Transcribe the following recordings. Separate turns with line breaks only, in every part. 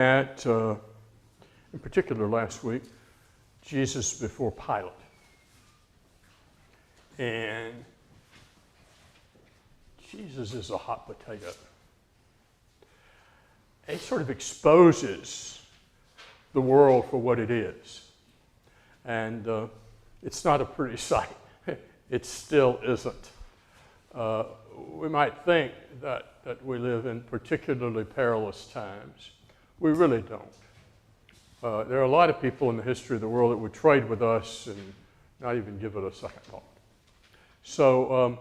At, in particular last week, Jesus before Pilate. And Jesus is a hot potato. It sort of exposes the world for what it is. And it's not a pretty sight. It still isn't. We might think that we live in particularly perilous times. We really don't. There are a lot of people in the history of the world that would trade with us and not even give it a second thought. So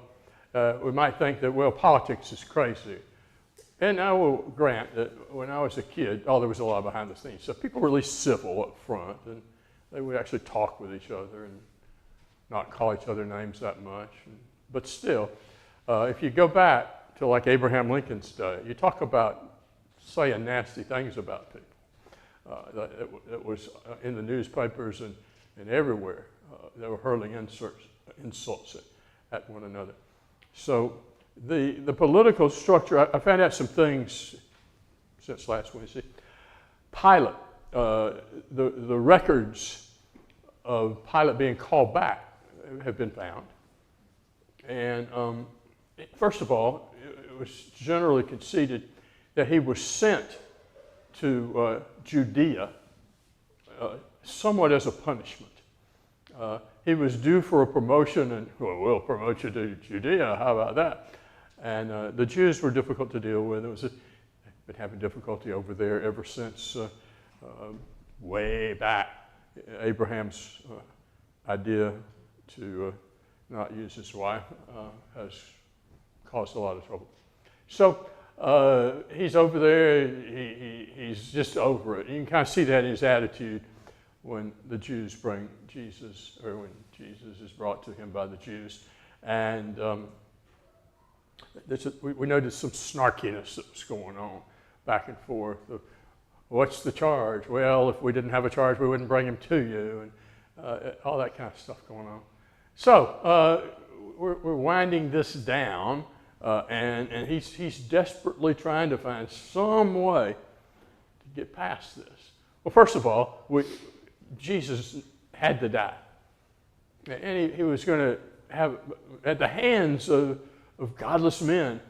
we might think that, well, politics is crazy. And I will grant that when I was a kid, there was a lot behind the scenes. So people were at least civil up front, and they would actually talk with each other and not call each other names that much. But still, if you go back to like Abraham Lincoln's day, you talk about saying nasty things about people. It was in the newspapers and everywhere. They were hurling insults at one another. So the political structure, I found out some things since last Wednesday. Pilate, the records of Pilate being called back have been found. And first of all, it was generally conceded that he was sent to Judea somewhat as a punishment. He was due for a promotion, and we'll promote you to Judea, how about that? And the Jews were difficult to deal with. They've been having difficulty over there ever since way back. Abraham's idea to not use his wife has caused a lot of trouble. So he's over there, he's just over it. You can kind of see that in his attitude when the Jews bring Jesus, or when Jesus is brought to him by the Jews. And we noticed some snarkiness that was going on back and forth. What's the charge? Well, if we didn't have a charge, we wouldn't bring him to you, and all that kind of stuff going on. So we're winding this down. And he's desperately trying to find some way to get past this. Well, first of all, Jesus had to die. And he was going to have, at the hands of godless men,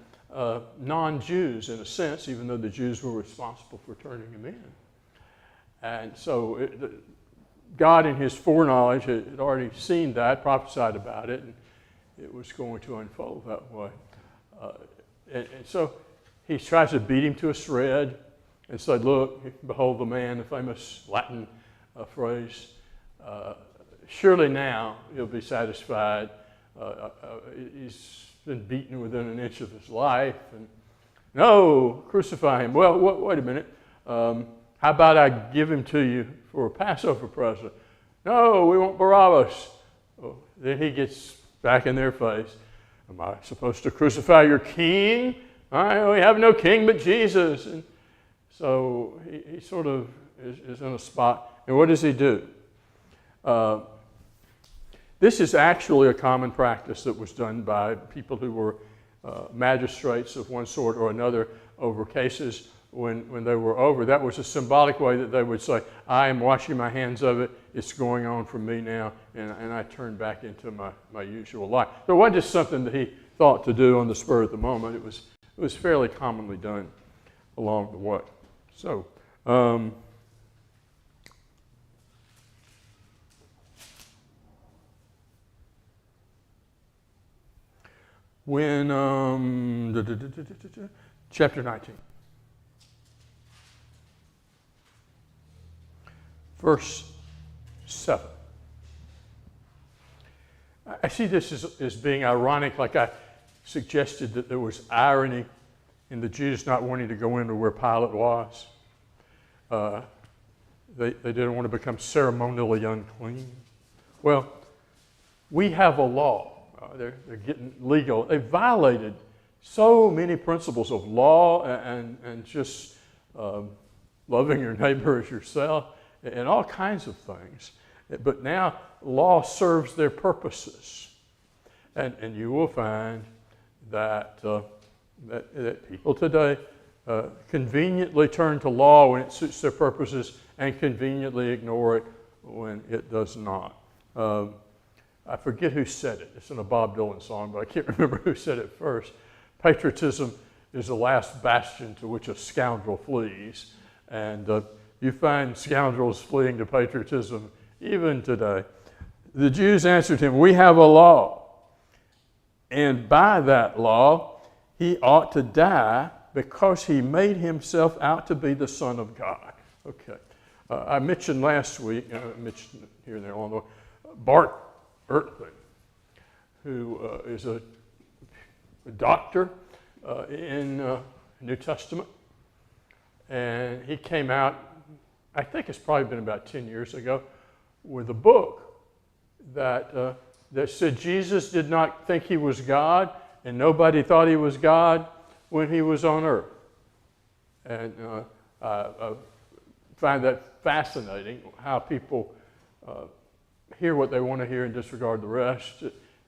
non-Jews in a sense, even though the Jews were responsible for turning him in. And so God in his foreknowledge had already seen that, prophesied about it, and it was going to unfold that way. And so he tries to beat him to a shred and said, look, behold the man, the famous Latin phrase, surely now he'll be satisfied. He's been beaten within an inch of his life. And no, crucify him. Well, wait a minute. How about I give him to you for a Passover present? No, we want Barabbas. Oh, then he gets back in their face. Am I supposed to crucify your king? We have no king but Jesus. And so he sort of is in a spot. And what does he do? This is actually a common practice that was done by people who were magistrates of one sort or another over cases when they were over. That was a symbolic way that they would say, I am washing my hands of it. It's going on from me now, and I turn back into my usual life. So it wasn't just something that he thought to do on the spur of the moment. It was fairly commonly done along the way. So when chapter 19. Verse 7. I see this as being ironic, like I suggested that there was irony in the Jews not wanting to go into where Pilate was. They didn't want to become ceremonially unclean. Well, we have a law. They're getting legal. They violated so many principles of law and just loving your neighbor as yourself, and all kinds of things. But now law serves their purposes. And you will find that people today conveniently turn to law when it suits their purposes and conveniently ignore it when it does not. I forget who said it. It's in a Bob Dylan song, but I can't remember who said it first. Patriotism is the last bastion to which a scoundrel flees. And you find scoundrels fleeing to patriotism even today. The Jews answered him, "We have a law, and by that law he ought to die because he made himself out to be the Son of God." Okay. I mentioned last week, I mentioned here and there along the way, Bart Ehrtman, who is a doctor in New Testament. And he came out, I think it's probably been about 10 years ago, with a book that said Jesus did not think he was God, and nobody thought he was God when he was on earth. And I find that fascinating, how people hear what they want to hear and disregard the rest.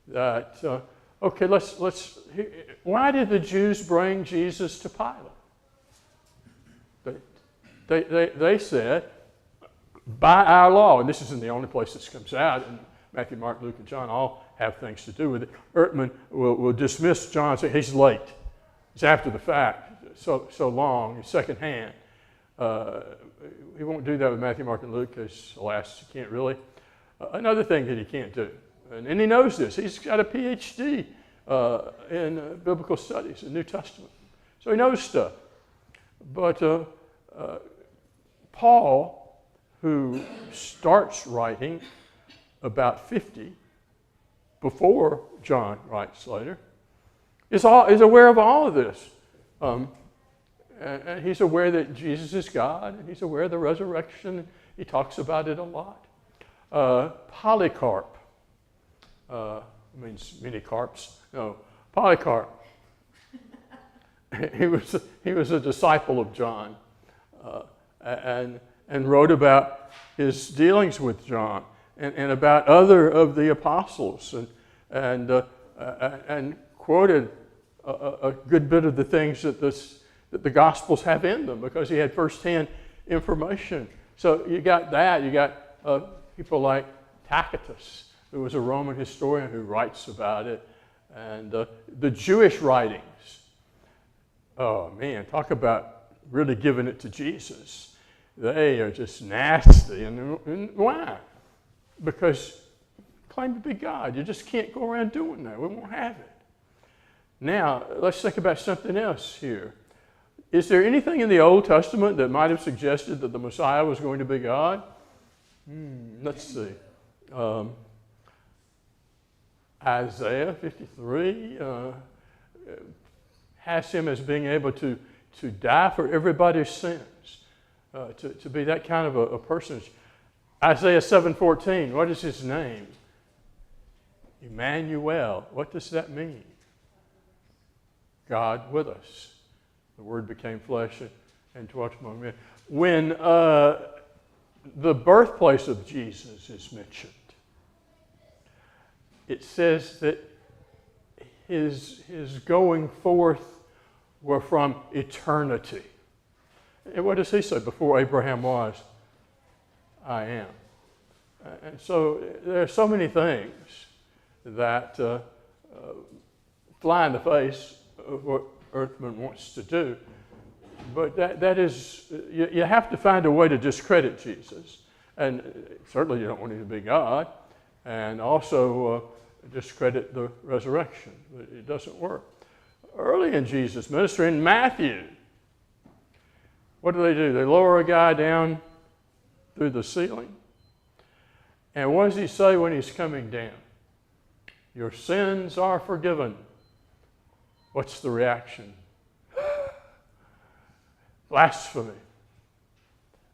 That okay, why did the Jews bring Jesus to Pilate? They said, by our law, and this isn't the only place this comes out, and Matthew, Mark, Luke, and John all have things to do with it. Ehrtman will dismiss John, say he's late. It's after the fact, so long, it's secondhand. He won't do that with Matthew, Mark, and Luke because, alas, he can't really. Another thing that he can't do, and he knows this, he's got a PhD in biblical studies, in New Testament. So he knows stuff. But Paul, who starts writing about 50 before John writes later, is aware of all of this. And he's aware that Jesus is God, and he's aware of the resurrection. He talks about it a lot. Polycarp, means many carps. No, Polycarp. He was a disciple of John, and wrote about his dealings with John and about other of the apostles, and quoted a good bit of the things that the Gospels have in them because he had firsthand information. So you got that. You got people like Tacitus, who was a Roman historian who writes about it, and the Jewish writings. Oh man, talk about really giving it to Jesus. They are just nasty. And why? Because claim to be God. You just can't go around doing that. We won't have it. Now, let's think about something else here. Is there anything in the Old Testament that might have suggested that the Messiah was going to be God? Let's see. Isaiah 53 has him as being able to die for everybody's sins, to be that kind of a person. Isaiah 7:14, what is his name? Emmanuel. What does that mean? God with us. The Word became flesh and dwelt among men. When the birthplace of Jesus is mentioned, it says that his going forth were from eternity. And what does he say? Before Abraham was, I am. And so there are so many things that fly in the face of what Ehrtman wants to do. But that is, you have to find a way to discredit Jesus. And certainly you don't want him to be God. And also discredit the resurrection. It doesn't work. Early in Jesus' ministry, in Matthew, what do? They lower a guy down through the ceiling. And what does he say when he's coming down? Your sins are forgiven. What's the reaction? Blasphemy.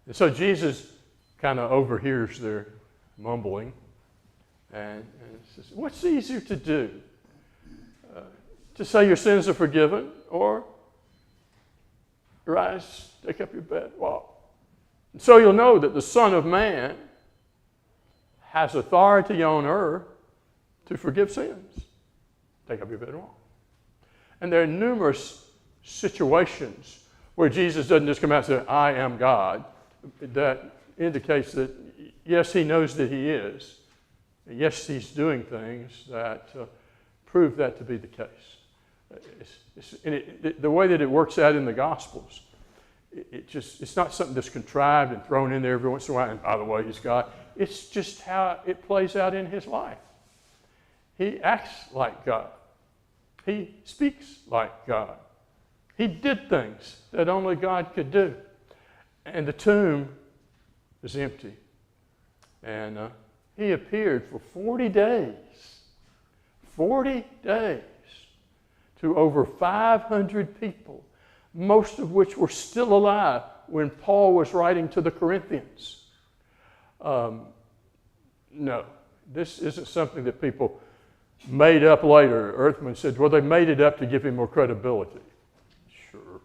And so Jesus kind of overhears their mumbling and says, what's easier to do? To say your sins are forgiven, or rise, take up your bed, walk. And so you'll know that the Son of Man has authority on earth to forgive sins. Take up your bed and walk. And there are numerous situations where Jesus doesn't just come out and say, I am God. That indicates that, yes, he knows that he is. Yes, he's doing things that prove that to be the case. The way that it works out in the Gospels, it's not something that's contrived and thrown in there every once in a while, and by the way, he's God. It's just how it plays out in his life. He acts like God. He speaks like God. He did things that only God could do. And the tomb is empty. And he appeared for 40 days. 40 days to over 500 people, most of which were still alive when Paul was writing to the Corinthians. No, this isn't something that people made up later. Earthman said, well, they made it up to give him more credibility. Sure.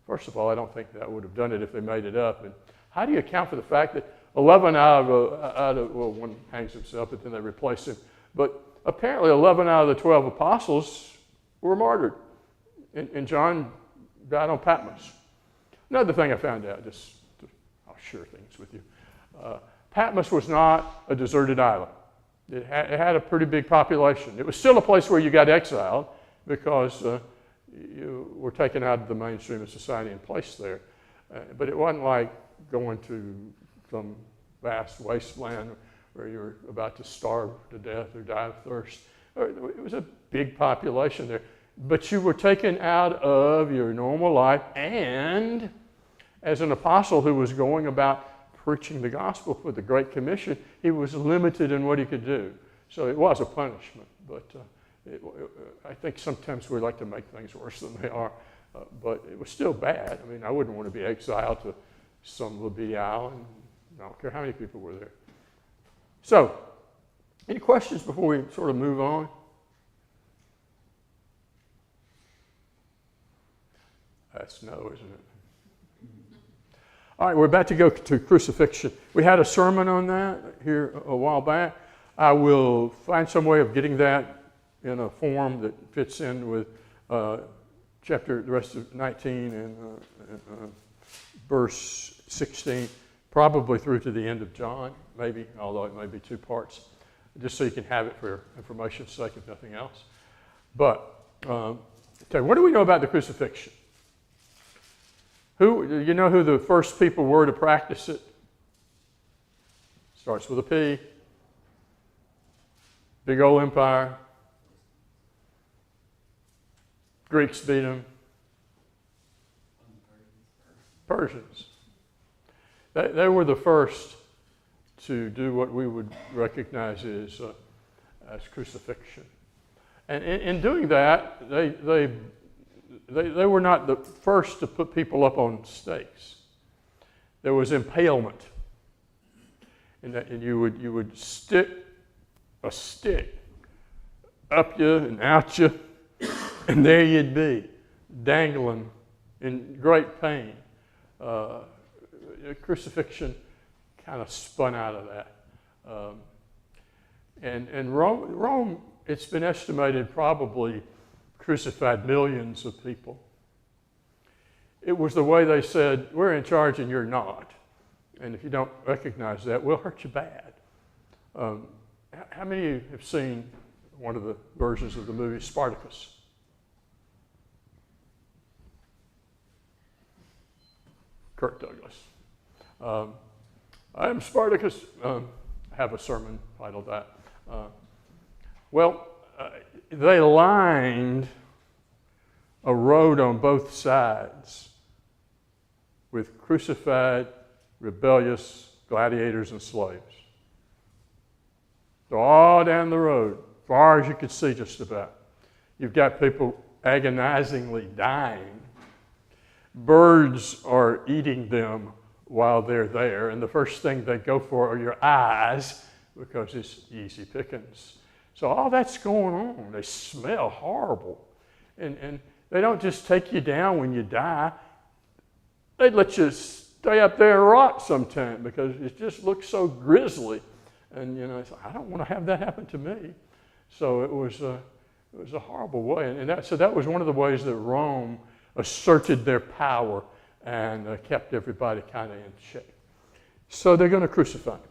First of all, I don't think that would have done it if they made it up. And how do you account for the fact that 11 out of well, one hangs himself, but then they replaced him. But apparently 11 out of the 12 apostles were martyred. And John died on Patmos. Another thing I found out, I'll share things with you. Patmos was not a deserted island. It had a pretty big population. It was still a place where you got exiled because you were taken out of the mainstream of society and placed there. But it wasn't like going to some vast wasteland where you were about to starve to death or die of thirst. It was a big population there. But you were taken out of your normal life, and as an apostle who was going about preaching the gospel for the Great Commission, he was limited in what he could do. So it was a punishment, but I think sometimes we like to make things worse than they are, but it was still bad. I mean, I wouldn't want to be exiled to some little bitty island. I don't care how many people were there. So, any questions before we sort of move on? That's no, isn't it? All right, we're about to go to crucifixion. We had a sermon on that here a while back. I will find some way of getting that in a form that fits in with the rest of 19 and verse 16, probably through to the end of John, maybe, although it may be two parts, just so you can have it for information's sake, if nothing else. But, okay, what do we know about the crucifixion? You know who the first people were to practice it? Starts with a P. Big old empire. Greeks beat them. Persians. They were the first to do what we would recognize as crucifixion. And in doing that, they were not the first to put people up on stakes. There was impalement. And you would stick a stick up you and out you, and there you'd be, dangling in great pain. Crucifixion kind of spun out of that. And Rome, it's been estimated, probably crucified millions of people. It was the way they said, we're in charge and you're not. And if you don't recognize that, we'll hurt you bad. How many of you have seen one of the versions of the movie Spartacus? Kirk Douglas. I am Spartacus. I have a sermon titled that. They lined a road on both sides with crucified, rebellious gladiators and slaves. So all down the road, far as you could see just about. You've got people agonizingly dying. Birds are eating them while they're there, and the first thing they go for are your eyes because it's easy pickings. So all that's going on. They smell horrible. And they don't just take you down when you die. They let you stay up there and rot sometime because it just looks so grisly. And, it's like, I don't want to have that happen to me. So it was a horrible way. And that was one of the ways that Rome asserted their power and kept everybody kind of in shape. So they're going to crucify him.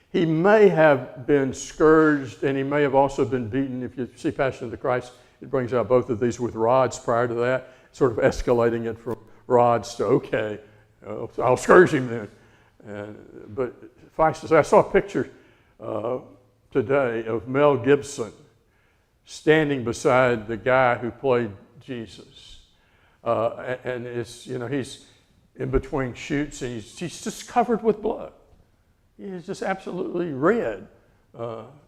He may have been scourged, and he may have also been beaten. If you see Passion of the Christ, it brings out both of these with rods prior to that, sort of escalating it from rods to, okay, I'll scourge him then. But suffice to say, I saw a picture today of Mel Gibson standing beside the guy who played Jesus. And it's, he's in between shoots, and he's just covered with blood. He's just absolutely red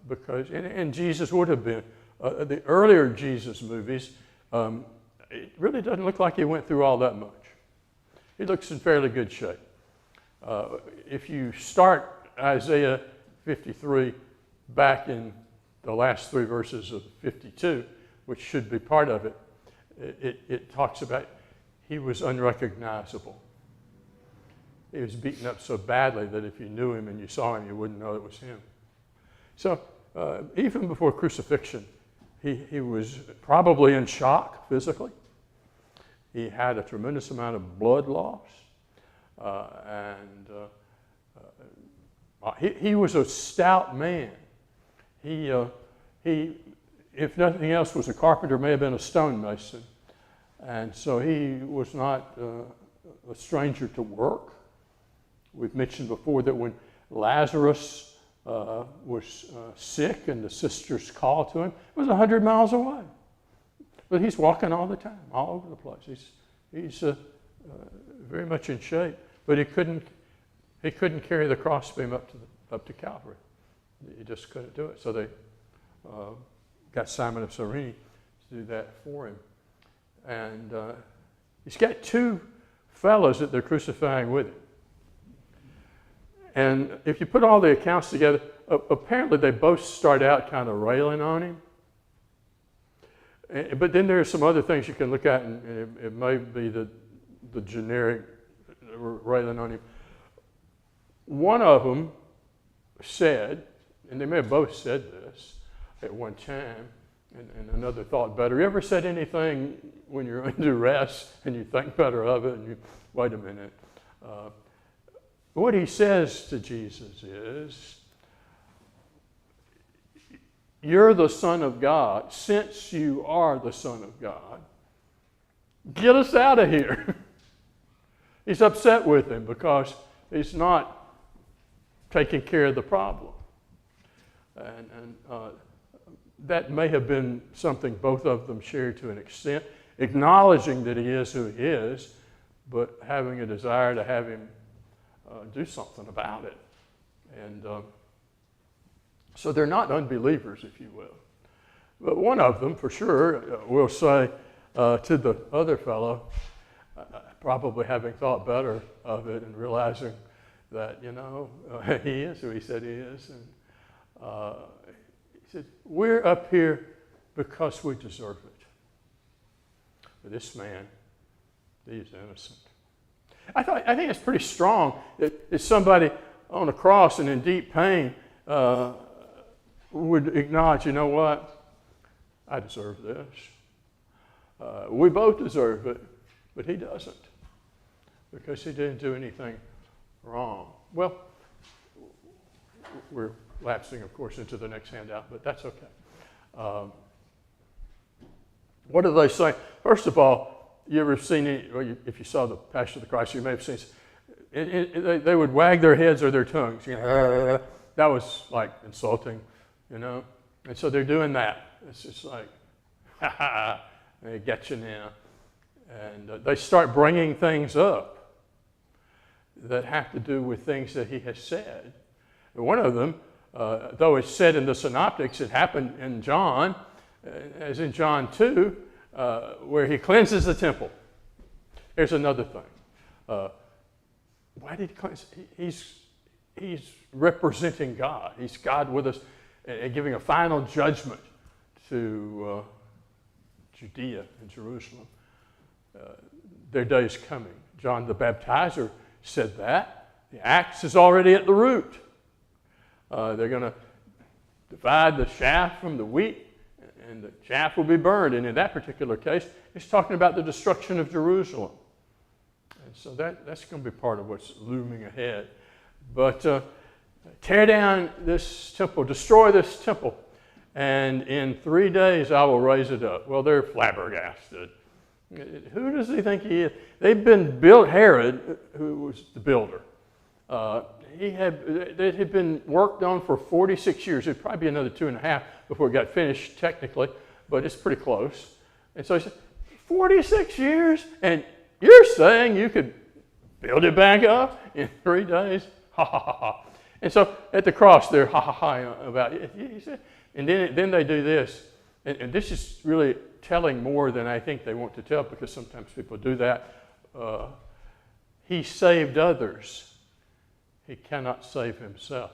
because, and Jesus would have been. The earlier Jesus movies, it really doesn't look like he went through all that much. He looks in fairly good shape. If you start Isaiah 53 back in the last 3 verses of 52, which should be part of it, it talks about he was unrecognizable. He was beaten up so badly that if you knew him and you saw him, you wouldn't know it was him. So even before crucifixion, he was probably in shock physically. He had a tremendous amount of blood loss. He was a stout man. He, if nothing else, was a carpenter, may have been a stonemason. And so he was not a stranger to work. We've mentioned before that when Lazarus was sick and the sisters called to him, it was 100 miles away. But he's walking all the time, all over the place. He's very much in shape, but he couldn't carry the crossbeam up to Calvary. He just couldn't do it. So they got Simon of Cyrene to do that for him. And he's got 2 fellows that they're crucifying with him. And if you put all the accounts together, apparently they both start out kind of railing on him. But then there are some other things you can look at, and it may be the generic railing on him. One of them said, and they may have both said this at one time, and another thought better. You ever said anything when you're under duress and you think better of it, and you, wait a minute. What he says to Jesus is, you're the Son of God. Since you are the Son of God, get us out of here. He's upset with him because he's not taking care of the problem. And that may have been something both of them shared to an extent, acknowledging that he is who he is, but having a desire to have him do something about it. And so they're not unbelievers, if you will. But one of them, for sure, will say to the other fellow, probably having thought better of it and realizing that, he is who he said he is. And he said, we're up here because we deserve it. But this man, he's innocent. I think it's pretty strong that somebody on a cross and in deep pain would acknowledge, you know what? I deserve this. We both deserve it, but he doesn't because he didn't do anything wrong. Well, we're lapsing, of course, into the next handout, but that's okay. What do they say? First of all, you ever seen if you saw the Passion of the Christ, you may have seen they would wag their heads or their tongues. That was like insulting, And so they're doing that. It's just like, ha ha, they get you now. And they start bringing things up that have to do with things that he has said. And one of them, though it's said in the synoptics, it happened in John, as in John 2, where he cleanses the temple. Here's another thing. Why did he cleanse? He's representing God. He's God with us and giving a final judgment to Judea and Jerusalem. Their day is coming. John the Baptizer said that. The axe is already at the root. They're going to divide the chaff from the wheat, and the chaff will be burned. And in that particular case, it's talking about the destruction of Jerusalem. And so that's going to be part of what's looming ahead. But tear down this temple, destroy this temple, and in 3 days I will raise it up. Well, they're flabbergasted. Who does he think he is? They've been built. Herod, who was the builder, it had been worked on for 46 years. It'd probably be another 2.5 before it got finished technically, but it's pretty close. And so he said, 46 years? And you're saying you could build it back up in 3 days? Ha, ha, ha, ha. And so at the cross, they're ha, ha, ha about it. He said, and then they do this. And this is really telling more than I think they want to tell, because sometimes people do that. He saved others. He cannot save himself.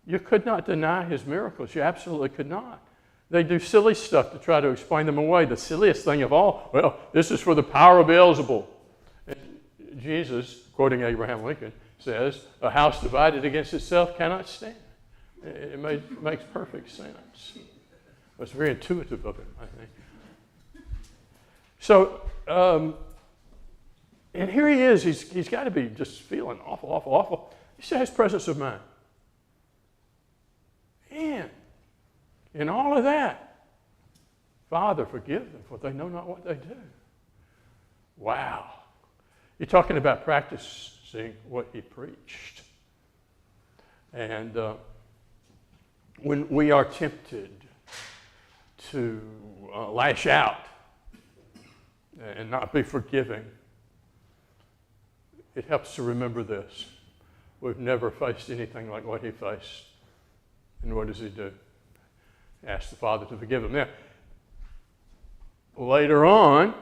You could not deny his miracles. You absolutely could not. They do silly stuff to try to explain them away. The silliest thing of all, well, this is for the power of Beelzebul. And Jesus, quoting Abraham Lincoln, says, a house divided against itself cannot stand. It makes perfect sense. It's very intuitive of him, I think. So, and here he is. He's got to be just feeling awful, awful, awful. He still has presence of mind. And in all of that, Father, forgive them, for they know not what they do. Wow. You're talking about practicing what he preached. And when we are tempted to lash out and not be forgiving, it helps to remember this. We've never faced anything like what he faced. And what does he do? Ask the Father to forgive him. Now, later on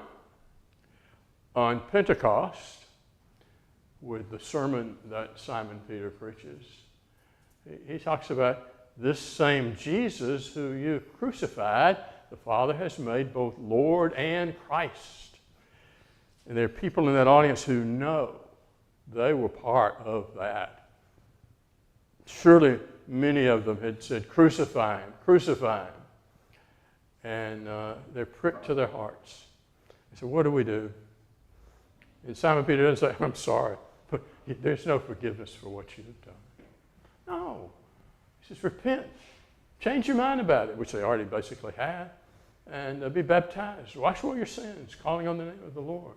Pentecost, with the sermon that Simon Peter preaches, he talks about this same Jesus who you crucified, the Father has made both Lord and Christ. And there are people in that audience who know they were part of that. Surely many of them had said, crucify him, crucify him. And they're pricked to their hearts. They said, what do we do? And Simon Peter doesn't say, I'm sorry, but there's no forgiveness for what you've done. No. He says, repent. Change your mind about it, which they already basically had, and be baptized. Wash away your sins, calling on the name of the Lord.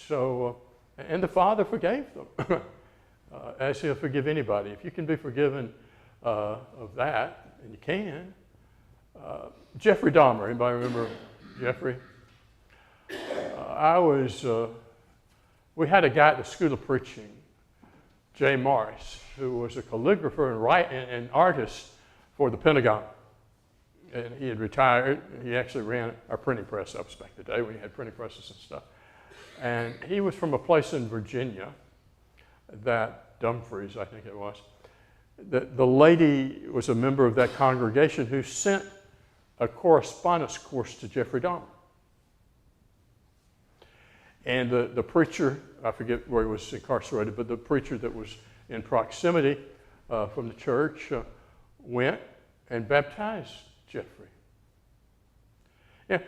So, and the Father forgave them, as he'll forgive anybody. If you can be forgiven of that, and you can. Jeffrey Dahmer, anybody remember Jeffrey? We had a guy at the School of Preaching, Jay Morris, who was a calligrapher and artist for the Pentagon. And he had retired. He actually ran our printing press up back in the day when you had printing presses and stuff. And he was from a place in Virginia, that Dumfries, I think it was. The lady was a member of that congregation who sent a correspondence course to Jeffrey Dahmer. And the preacher, I forget where he was incarcerated, but the preacher that was in proximity from the church went and baptized Jeffrey. Yeah,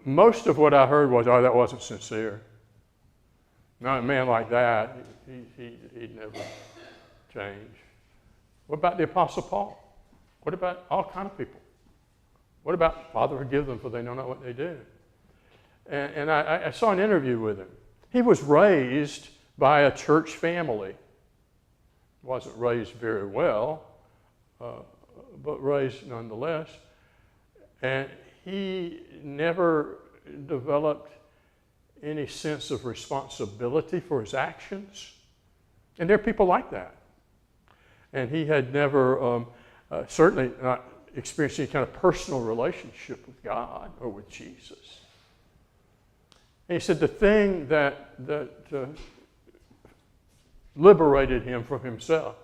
most of what I heard was, oh, that wasn't sincere. Not a man like that, he'd never change. What about the Apostle Paul? What about all kind of people? What about, Father, forgive them, for they know not what they do? And I saw an interview with him. He was raised by a church family. Wasn't raised very well, but raised nonetheless. And he never developed any sense of responsibility for his actions. And there are people like that. And he had never, certainly not experienced any kind of personal relationship with God or with Jesus. And he said the thing that liberated him from himself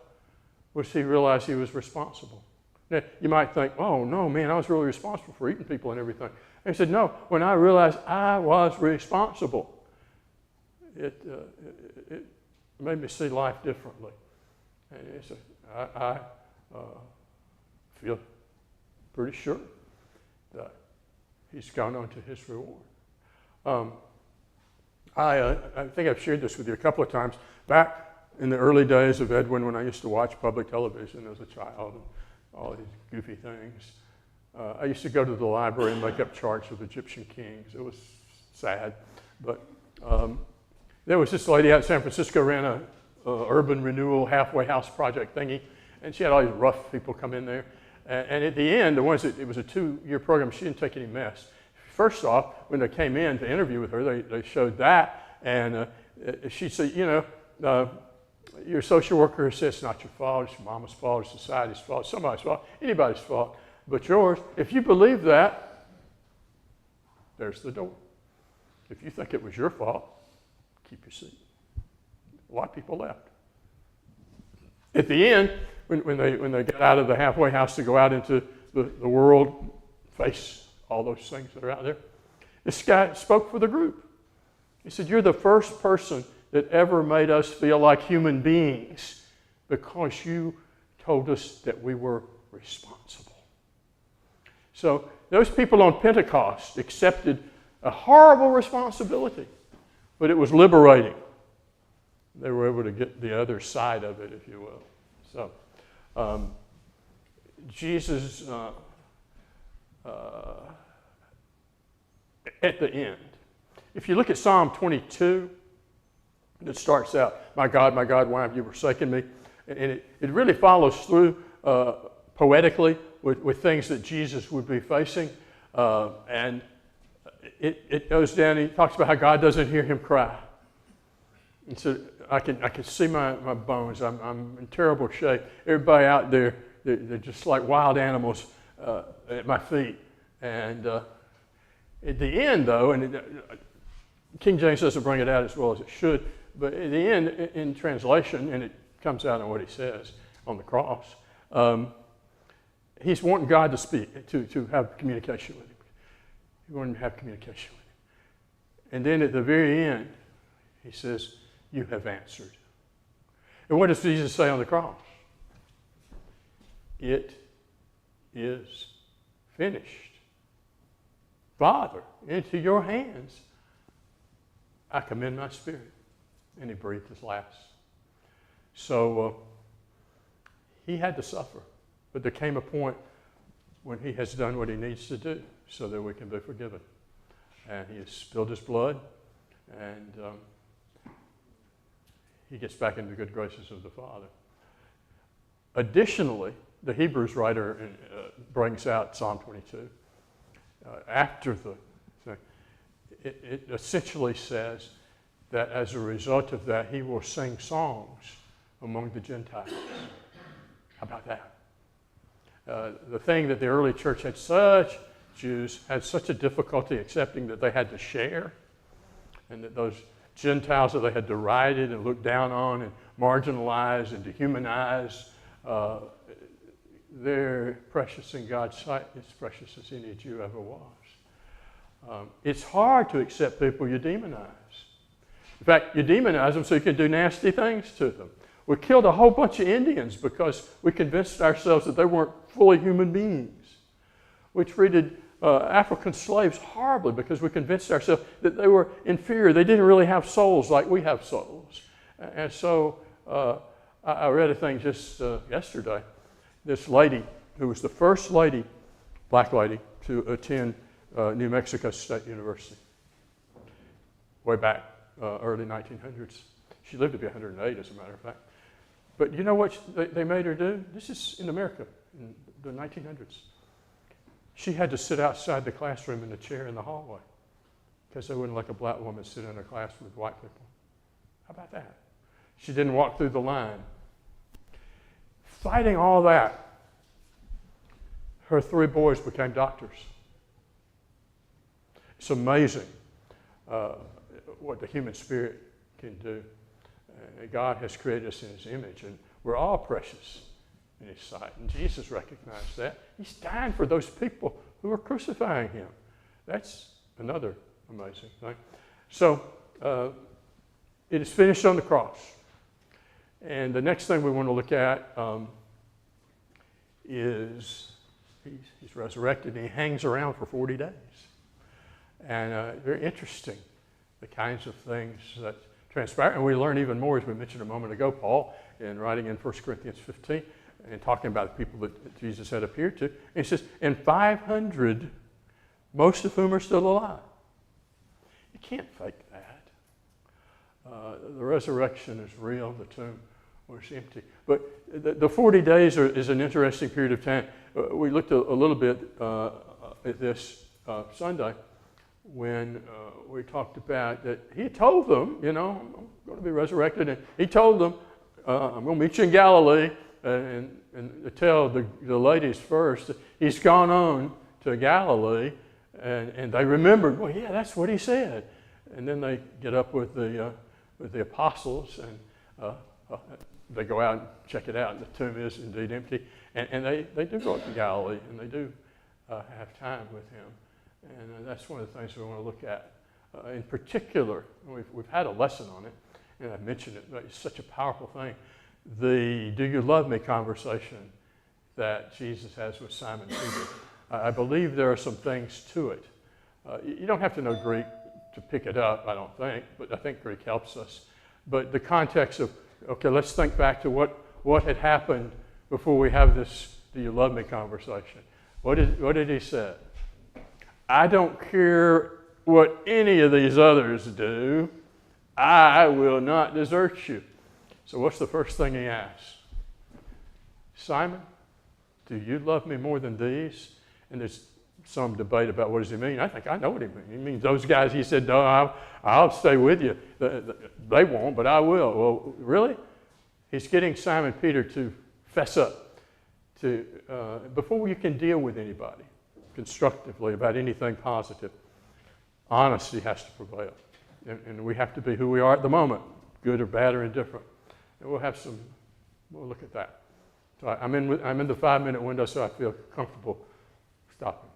was he realized he was responsible. Now, you might think, oh, no, man, I was really responsible for eating people and everything. And he said, no, when I realized I was responsible, it made me see life differently. And he said, I feel pretty sure that he's gone on to his reward. I think I've shared this with you a couple of times. Back in the early days of Edwin, when I used to watch public television as a child, and all these goofy things, I used to go to the library and make up charts of Egyptian kings. It was sad, but there was this lady out in San Francisco ran a urban renewal halfway house project thingy, and she had all these rough people come in there. And at the end, the ones that it was a 2-year program, she didn't take any mess. First off, when they came in to interview with her, they showed that, and she said, your social worker says it's not your fault, it's your mama's fault, it's society's fault, somebody's fault, anybody's fault, but yours. If you believe that, there's the door. If you think it was your fault, keep your seat. A lot of people left. At the end, when they got out of the halfway house to go out into the world, face all those things that are out there, this guy spoke for the group. He said, you're the first person that ever made us feel like human beings because you told us that we were responsible. So those people on Pentecost accepted a horrible responsibility, but it was liberating. They were able to get the other side of it, if you will. So Jesus, at the end, if you look at Psalm 22, it starts out, my God, why have you forsaken me? And it really follows through poetically with things that Jesus would be facing. And it goes down, he talks about how God doesn't hear him cry. And so I can see my bones. I'm in terrible shape. Everybody out there, they're just like wild animals at my feet. And at the end, though, and King James doesn't bring it out as well as it should, but at the end, in translation, and it comes out in what he says on the cross, he's wanting God to speak, to have communication with him. He wanted him to have communication with him. And then at the very end, he says, you have answered. And what does Jesus say on the cross? It is finished. Father, into your hands I commend my spirit. And he breathed his last. So he had to suffer. But there came a point when he has done what he needs to do so that we can be forgiven. And he has spilled his blood, and he gets back into the good graces of the Father. Additionally, the Hebrews writer brings out Psalm 22. After the thing, it essentially says that as a result of that, he will sing songs among the Gentiles. How about that? The thing that the early church Jews had such a difficulty accepting that they had to share, and that those Gentiles that they had derided and looked down on and marginalized and dehumanized, they're precious in God's sight, as precious as any Jew ever was. It's hard to accept people you demonize. In fact, you demonize them so you can do nasty things to them. We killed a whole bunch of Indians because we convinced ourselves that they weren't fully human beings. We treated African slaves horribly because we convinced ourselves that they were inferior. They didn't really have souls like we have souls. And so I read a thing just yesterday. This lady, who was the first lady, black lady, to attend New Mexico State University way back early 1900s. She lived to be 108, as a matter of fact. But you know what they made her do? This is in America in the 1900s. She had to sit outside the classroom in a chair in the hallway because they wouldn't let a black woman sit in a class with white people. How about that? She didn't walk through the line. Fighting all that, her 3 boys became doctors. It's amazing what the human spirit can do. God has created us in his image, and we're all precious in his sight. And Jesus recognized that. He's dying for those people who are crucifying him. That's another amazing thing. So it is finished on the cross. And the next thing we want to look at is he's resurrected, and he hangs around for 40 days. And very interesting, the kinds of things that transpire. And we learn even more, as we mentioned a moment ago, Paul, in writing in 1 Corinthians 15, and talking about the people that Jesus had appeared to. And he says, and 500, most of whom are still alive. You can't fake that. The resurrection is real. The tomb was empty. But the 40 days is an interesting period of time. We looked a little bit at this Sunday when we talked about that he told them, I'm going to be resurrected. And he told them, I'm going to meet you in Galilee. And tell the ladies first, he's gone on to Galilee. And they remembered, well, yeah, that's what he said. And then they get up with the apostles, and they go out and check it out, and the tomb is indeed empty. And they do go up to Galilee, and they do have time with him. And that's one of the things we want to look at. In particular, we've had a lesson on it, and I've mentioned it, but it's such a powerful thing. The "Do you love me" conversation that Jesus has with Simon Peter. I believe there are some things to it. You don't have to know Greek to pick it up, I don't think, but I think Greek helps us. But the context of, okay, let's think back to what had happened before we have this "Do you love me" conversation. What did he say? I don't care what any of these others do. I will not desert you. So what's the first thing he asks? Simon, do you love me more than these? And there's some debate about what does he mean. I think I know what he means. He means those guys, he said, no, I'll stay with you. They won't, but I will. Well, really? He's getting Simon Peter to fess up. Before you can deal with anybody constructively about anything positive, honesty has to prevail. And we have to be who we are at the moment, good or bad or indifferent. And we'll look at that. So I'm in the 5-minute window, so I feel comfortable stopping.